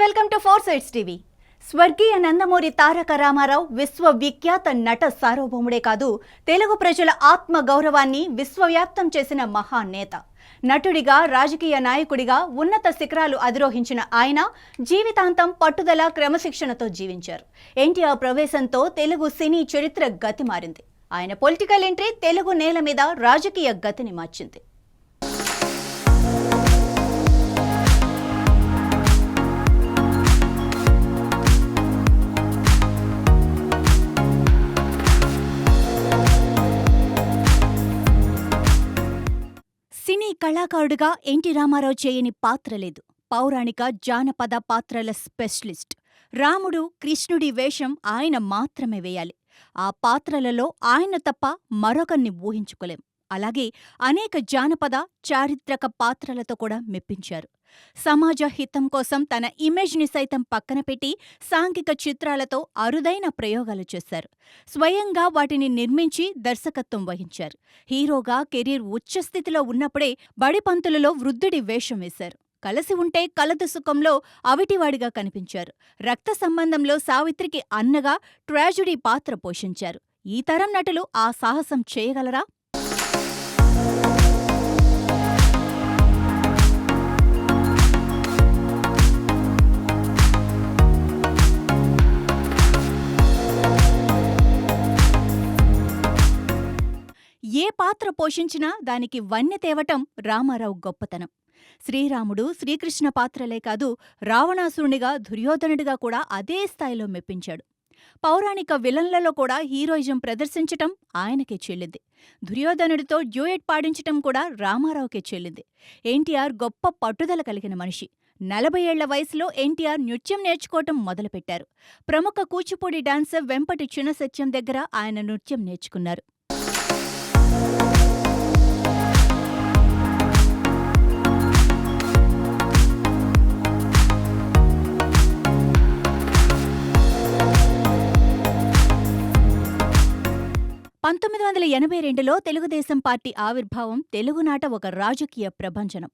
Welcome to four sides TV. స్వర్గీయ నందమూరి తారక రామారావు విశ్వవిఖ్యాత నట సార్వభౌముడే కాదు, తెలుగు ప్రజల ఆత్మ గౌరవాన్ని విశ్వవ్యాప్తం చేసిన మహానేత. నటుడిగా, రాజకీయ నాయకుడిగా ఉన్నత శిఖరాలు అధిరోహించిన ఆయన జీవితాంతం పట్టుదల, క్రమశిక్షణతో జీవించారు. ఎన్టీఆర్ ప్రవేశంతో తెలుగు సినీ చరిత్ర గతి మారింది. ఆయన పొలిటికల్ ఎంట్రీ తెలుగు నేల మీద రాజకీయ గతిని మార్చింది. సినీ కళాకారుడిగా ఎన్టీ రామారావు చేయని పాత్ర లేదు. పౌరాణిక, జానపద పాత్రల స్పెషలిస్ట్. రాముడు, కృష్ణుడి వేషం ఆయన మాత్రమే వేయాలి. ఆ పాత్రలలో ఆయన తప్ప మరొకరిని ఊహించుకోలేం. అలాగే అనేక జానపద, చారిత్రక పాత్రలతో కూడా మెప్పించారు. సమాజ హితం కోసం తన ఇమేజ్ని సైతం పక్కన పెట్టి సాంఘిక చిత్రాలతో అరుదైన ప్రయోగాలు చేశారు. స్వయంగా వాటిని నిర్మించి దర్శకత్వం వహించారు. హీరోగా కెరీర్ ఉచ్చస్థితిలో ఉన్నప్పుడే బడిపంతులలో వృద్ధుడి వేషం వేశారు. కలిసి ఉంటే కలదు సుఖంలో అవిటివాడిగా కనిపించారు. రక్త సంబంధంలో సావిత్రికి అన్నగా ట్రాజడీ పాత్ర పోషించారు. ఈ తరం నటులు ఆ సాహసం చేయగలరా? ఏ పాత్ర పోషించినా దానికి వన్నె తేవటం రామారావు గొప్పతనం. శ్రీరాముడు, శ్రీకృష్ణ పాత్రలే కాదు, రావణాసురునిగా, దుర్యోధనుడిగా కూడా అదే స్థాయిలో మెప్పించాడు. పౌరాణిక విలన్లలో కూడా హీరోయిజం ప్రదర్శించటం ఆయనకే చెల్లింది. దుర్యోధనుడితో డ్యూయెట్ పాడించటం కూడా రామారావుకే చెల్లింది. ఎన్టీఆర్ గొప్ప పట్టుదల కలిగిన మనిషి. 40 ఏళ్ల వయసులో ఎన్టీఆర్ నృత్యం నేర్చుకోవటం మొదలుపెట్టారు. ప్రముఖ కూచిపూడి డాన్సర్ వెంపటి చినసత్యం దగ్గర ఆయన నృత్యం నేర్చుకున్నారు. పంతొమ్మిది 1982లో తెలుగుదేశం పార్టీ ఆవిర్భావం తెలుగునాట ఒక రాజకీయ ప్రభంజనం.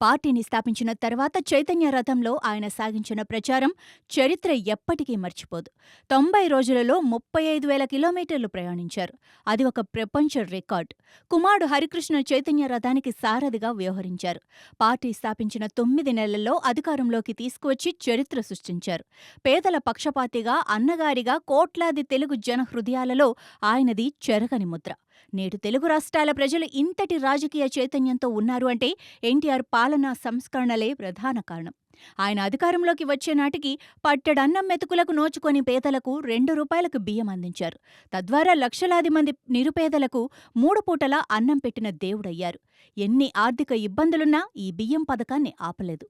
పార్టీని స్థాపించిన తర్వాత చైతన్య రథంలో ఆయన సాగించిన ప్రచారం చరిత్ర ఎప్పటికీ మర్చిపోదు. 90 రోజులలో 35,000 కిలోమీటర్లు ప్రయాణించారు. అది ఒక ప్రపంచ రికార్డు. కుమారుడు హరికృష్ణ చైతన్య రథానికి సారథిగా వ్యవహరించారు. పార్టీ స్థాపించిన 9 నెలల్లో అధికారంలోకి తీసుకువచ్చి చరిత్ర సృష్టించారు. పేదల పక్షపాతిగా, అన్నగారిగా కోట్లాది తెలుగు జన హృదయాలలో ఆయనది చెరగని ముద్ర. నేడు తెలుగు రాష్ట్రాల ప్రజలు ఇంతటి రాజకీయ చైతన్యంతో ఉన్నారు అంటే ఎన్టీఆర్ పాలనా సంస్కరణలే ప్రధాన కారణం. ఆయన అధికారంలోకి వచ్చే నాటికి పట్టెడన్నం మెతుకులకు నోచుకొని పేదలకు 2 రూపాయలకు బియ్యం అందించారు. తద్వారా లక్షలాది మంది నిరుపేదలకు 3 పూటలా అన్నం పెట్టిన దేవుడయ్యారు. ఎన్ని ఆర్థిక ఇబ్బందులున్నా ఈ బియ్యం పథకాన్ని ఆపలేదు.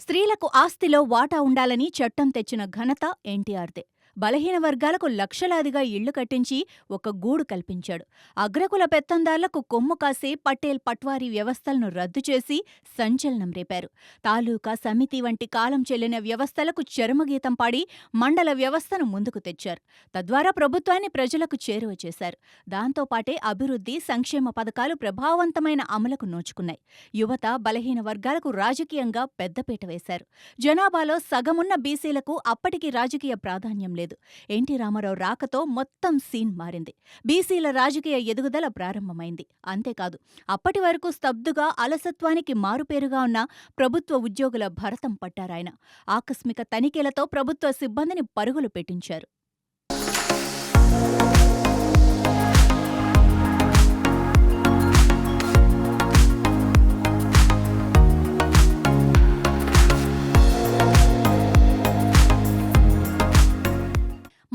స్త్రీలకు ఆస్తిలో వాటా ఉండాలని చట్టం తెచ్చిన ఘనత ఎన్టీఆర్దే. బలహీన వర్గాలకు లక్షలాదిగా ఇళ్లు కట్టించి ఒక గూడు కల్పించాడు. అగ్రకుల పెత్తందార్లకు కొమ్ము కాసే పటేల్ పట్వారీ వ్యవస్థలను రద్దు చేసి సంచలనం రేపారు. తాలూకా, సమితి వంటి కాలం చెల్లిన వ్యవస్థలకు చరమగీతం పాడి మండల వ్యవస్థను ముందుకు తెచ్చారు. తద్వారా ప్రభుత్వాన్ని ప్రజలకు చేరువ చేశారు. దాంతోపాటే అభివృద్ధి, సంక్షేమ పథకాలు ప్రభావవంతమైన అమలుకు నోచుకున్నాయి. యువత, బలహీన వర్గాలకు రాజకీయంగా పెద్దపీట వేశారు. జనాభాలో సగమున్న బీసీలకు అప్పటికి రాజకీయ ప్రాధాన్యం లేదు. ఎన్టీ రామారావు రాకతో మొత్తం సీన్ మారింది. బీసీల రాజకీయ ఎదుగుదల ప్రారంభమైంది. అంతేకాదు, అప్పటి వరకు స్తబ్దుగా, అలసత్వానికి మారుపేరుగా ఉన్న ప్రభుత్వ ఉద్యోగుల భరతం పట్టారాయన. ఆకస్మిక తనిఖీలతో ప్రభుత్వ సిబ్బందిని పరుగులు పెట్టించారు.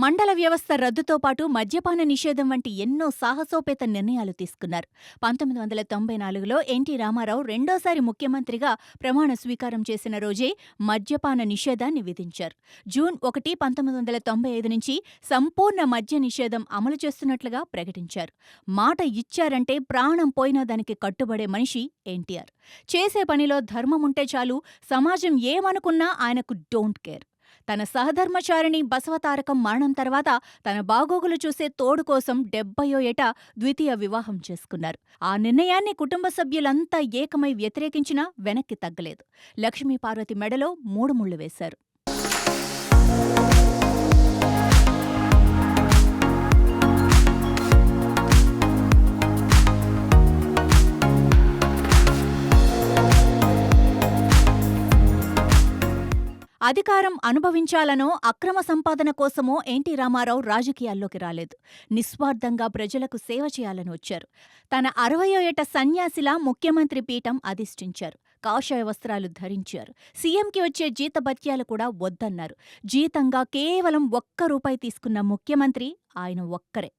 మండల వ్యవస్థ రద్దుతో పాటు మద్యపాన నిషేధం వంటి ఎన్నో సాహసోపేత నిర్ణయాలు తీసుకున్నారు. 1994లో ఎన్టీ రామారావు రెండోసారి ముఖ్యమంత్రిగా ప్రమాణ స్వీకారం చేసిన రోజే మద్యపాన నిషేధాన్ని విధించారు. జూన్ 1, 1995 నుంచి సంపూర్ణ మద్య నిషేధం అమలు చేస్తున్నట్లుగా ప్రకటించారు. మాట ఇచ్చారంటే ప్రాణం పోయినా దానికి కట్టుబడే మనిషి ఎన్టీఆర్. చేసే పనిలో ధర్మముంటే చాలు, సమాజం ఏమనుకున్నా ఆయనకు డోంట్ కేర్. తన సహధర్మచారిణి బసవతారకం మరణం తర్వాత తన బాగోగులు చూసే తోడు కోసం 70వ ఏట ద్వితీయ వివాహం చేసుకున్నారు. ఆ నిర్ణయాన్ని కుటుంబ సభ్యులంతా ఏకమై వ్యతిరేకించినా వెనక్కి తగ్గలేదు. లక్ష్మీపార్వతి మెడలో 3 ముళ్లు వేశారు. అధికారం అనుభవించాలనో, అక్రమ సంపాదన కోసమో ఎన్టీ రామారావు రాజకీయాల్లోకి రాలేదు. నిస్వార్థంగా ప్రజలకు సేవ చేయాలని వచ్చారు. తన 60వ ఏట సన్యాసిలా ముఖ్యమంత్రి పీఠం అధిష్ఠించారు. కాషాయ వస్త్రాలు ధరించారు. సీఎంకి వచ్చే జీతభత్యాలు కూడా వద్దన్నారు. జీతంగా కేవలం ₹1 తీసుకున్న ముఖ్యమంత్రి ఆయన ఒక్కరే.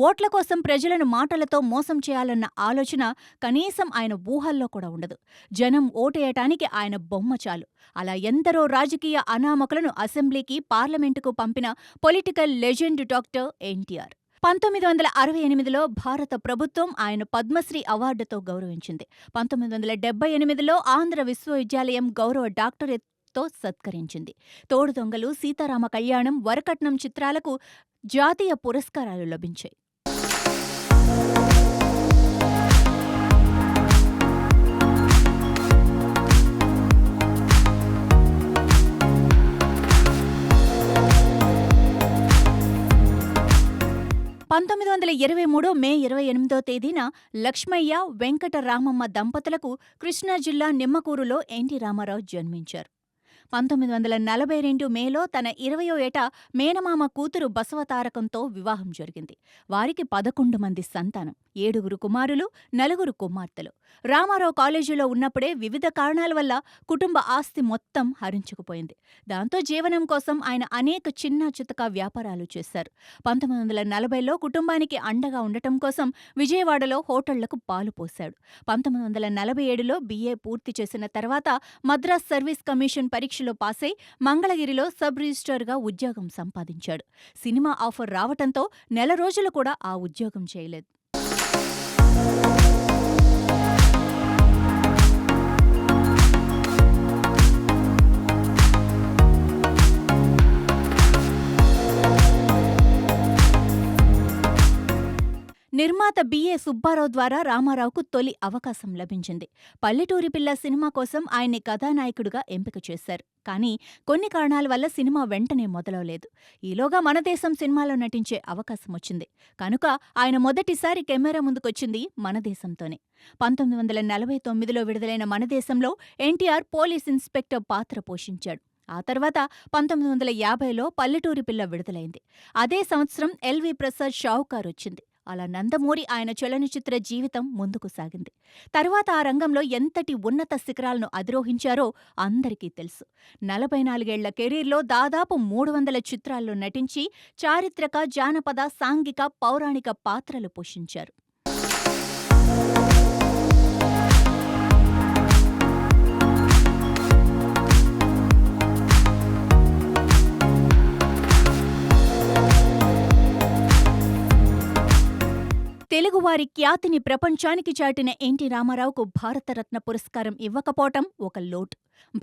ఓట్ల కోసం ప్రజలను మాటలతో మోసం చేయాలన్న ఆలోచన కనీసం ఆయన ఊహల్లో కూడా ఉండదు. జనం ఓటేయటానికి ఆయన బొమ్మ చాలు. అలా ఎందరో రాజకీయ అనామకులను అసెంబ్లీకి, పార్లమెంటుకు పంపిన పొలిటికల్ లెజెండ్ డాక్టర్ ఎన్టీఆర్. 1968లో భారత ప్రభుత్వం ఆయన పద్మశ్రీ అవార్డుతో గౌరవించింది. 1978లో ఆంధ్ర విశ్వవిద్యాలయం గౌరవ డాక్టరేట్తో సత్కరించింది. తోడు దొంగలు, సీతారామ కళ్యాణం, వరకట్నం చిత్రాలకు జాతీయ పురస్కారాలు లభించాయి. మే 28వ తేదీన లక్ష్మయ్య, వెంకటరామమ్మ దంపతులకు కృష్ణా జిల్లా నిమ్మకూరులో ఎన్టీ రామారావు జన్మించారు. 1942 మేలో తన 20వ ఏట మేనమామ కూతురు బసవతారకంతో వివాహం జరిగింది. వారికి 11 మంది సంతానం, 7 కుమారులు, 4 కుమార్తెలు. రామారావు కాలేజీలో ఉన్నప్పుడే వివిధ కారణాల వల్ల కుటుంబ ఆస్తి మొత్తం హరించుకుపోయింది. దాంతో జీవనం కోసం ఆయన అనేక చిన్న చితక వ్యాపారాలు చేశారు. 1940లో కుటుంబానికి అండగా ఉండటం కోసం విజయవాడలో హోటళ్లకు పాలు పోశాడు. 1947లో BA పూర్తి చేసిన తర్వాత మద్రాస్ సర్వీస్ కమిషన్ పరీక్షలో పాసై మంగళగిరిలో సబ్ రిజిస్ట్రార్గా ఉద్యోగం సంపాదించాడు. సినిమా ఆఫర్ రావటంతో నెల రోజులు కూడా ఆ ఉద్యోగం చేయలేదు. నిర్మాత BA సుబ్బారావు ద్వారా రామారావుకు తొలి అవకాశం లభించింది. పల్లెటూరి పిల్ల సినిమా కోసం ఆయన్ని కథానాయకుడిగా ఎంపిక చేశారు. కానీ కొన్ని కారణాల వల్ల సినిమా వెంటనే మొదలవలేదు. ఈలోగా మనదేశం సినిమాలో నటించే అవకాశం వచ్చింది. కనుక ఆయన మొదటిసారి కెమెరా ముందుకొచ్చింది మనదేశంతోనే. 1949లో విడుదలైన మనదేశంలో ఎన్టీఆర్ పోలీస్ ఇన్స్పెక్టర్ పాత్ర పోషించాడు. ఆ తర్వాత 1950లో పల్లెటూరి పిల్ల విడుదలైంది. అదే సంవత్సరం LV ప్రసాద్ షావుకార్ వచ్చింది. అలా నందమూరి ఆయన చలనచిత్ర జీవితం ముందుకు సాగింది. తరువాత ఆ రంగంలో ఎంతటి ఉన్నత శిఖరాలను అధిరోహించారో అందరికీ తెలుసు. 44 ఏళ్ల కెరీర్లో దాదాపు 300 చిత్రాల్లో నటించి చారిత్రక, జానపద, సాంఘిక, పౌరాణిక పాత్రలు పోషించారు. తెలుగువారి ఖ్యాతిని ప్రపంచానికి చాటిన ఎన్టీ రామారావుకు భారతరత్న పురస్కారం ఇవ్వకపోవటం ఒక లోటు.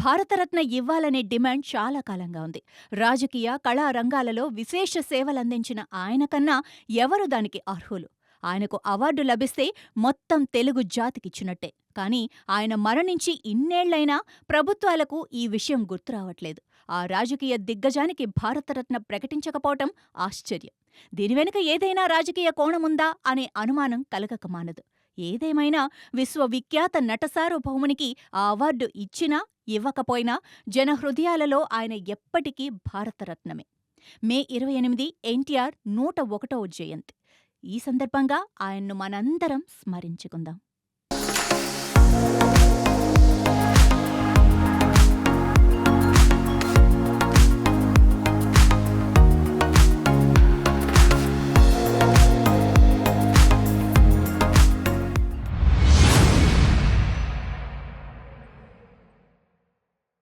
భారతరత్న ఇవ్వాలనే డిమాండ్ చాలా కాలంగా ఉంది. రాజకీయ, కళా రంగాలలో విశేష సేవలందించిన ఆయన కన్నా ఎవరు దానికి అర్హులు? ఆయనకు అవార్డు లభిస్తే మొత్తం తెలుగు జాతికిచ్చినట్టే. కానీ ఆయన మరణించి ఇన్నేళ్లైనా ప్రభుత్వాలకు ఈ విషయం గుర్తురావట్లేదు. ఆ రాజకీయ దిగ్గజానికి భారతరత్న ప్రకటించకపోవటం ఆశ్చర్యం. దీని వెనుక ఏదైనా రాజకీయ కోణముందా అనే అనుమానం కలగకమానదు. ఏదేమైనా విశ్వవిఖ్యాత నటసార్వభౌమునికి ఆ అవార్డు ఇచ్చినా ఇవ్వకపోయినా జనహృదయాలలో ఆయన ఎప్పటికీ భారతరత్నమే. మే 28 ఎన్టీఆర్ 101వ జయంతి. ఈ సందర్భంగా ఆయన్ను మనందరం స్మరించుకుందాం.